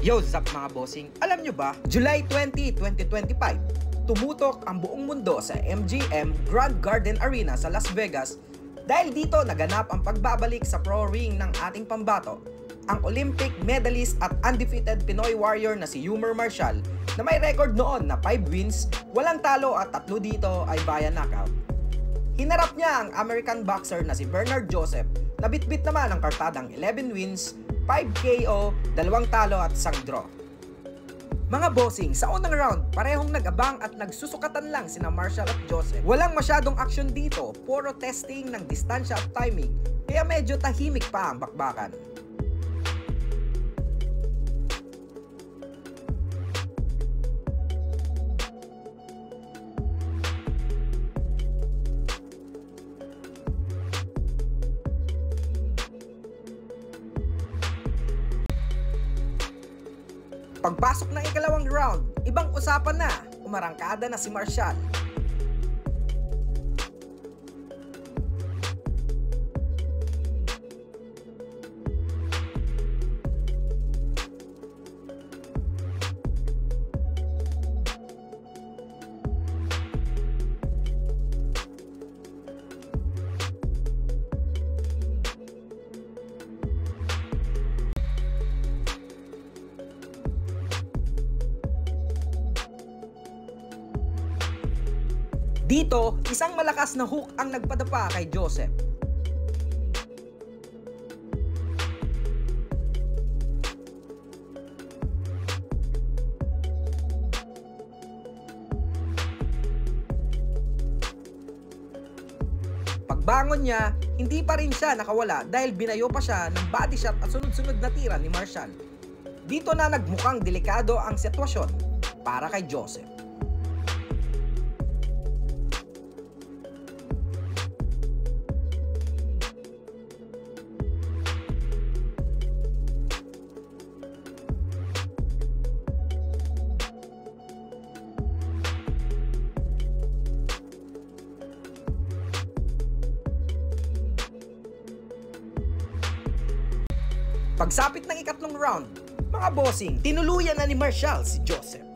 Yo, zap mga bossing, alam nyo ba, July 20, 2025, tumutok ang buong mundo sa MGM Grand Garden Arena sa Las Vegas dahil dito naganap ang pagbabalik sa pro ring ng ating pambato, ang Olympic medalist at undefeated Pinoy warrior na si Yummer Marshall na may record noon na 5 wins, walang talo at 3 dito ay via knockout. Hinarap niya ang American boxer na si Bernard Joseph na bitbit naman ang kartadang 11 wins, 5 KO, 2 talo at 1 draw. Mga bossing, sa unang round, parehong nag-abang at nagsusukatan lang sina Marshall at Joseph. Walang masyadong action dito, puro testing ng distansya at timing, kaya medyo tahimik pa ang bakbakan. Pagpasok ng ikalawang round, ibang usapan na, umarangkada na si Marshall. Dito, isang malakas na hook ang nagpadapa kay Joseph. Pagbangon niya, hindi pa rin siya nakawala dahil binayo pa siya ng body shot at sunod-sunod na tira ni Marshall. Dito na nagmukhang delikado ang sitwasyon para kay Joseph. Pagsapit ng ikatlong round, mga bossing, tinuluyan na ni Marshall si Joseph.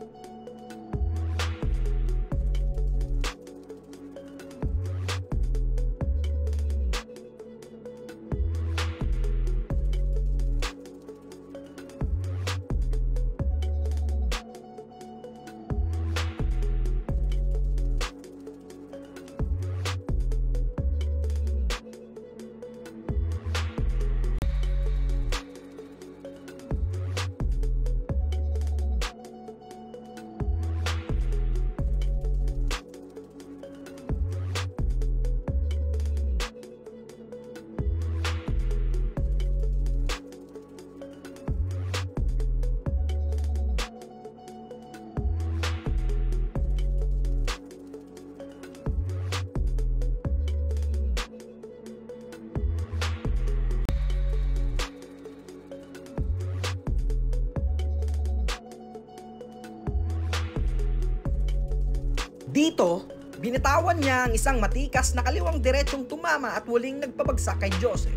Dito, binitawan niya ang isang matikas na kaliwang diretsong tumama at waling nagpabagsak kay Joseph.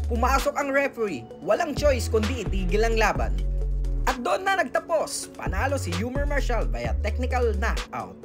Pumasok ang referee, walang choice kundi itigil ang laban. At doon na nagtapos, panalo si Yummer Marshall via technical knockout.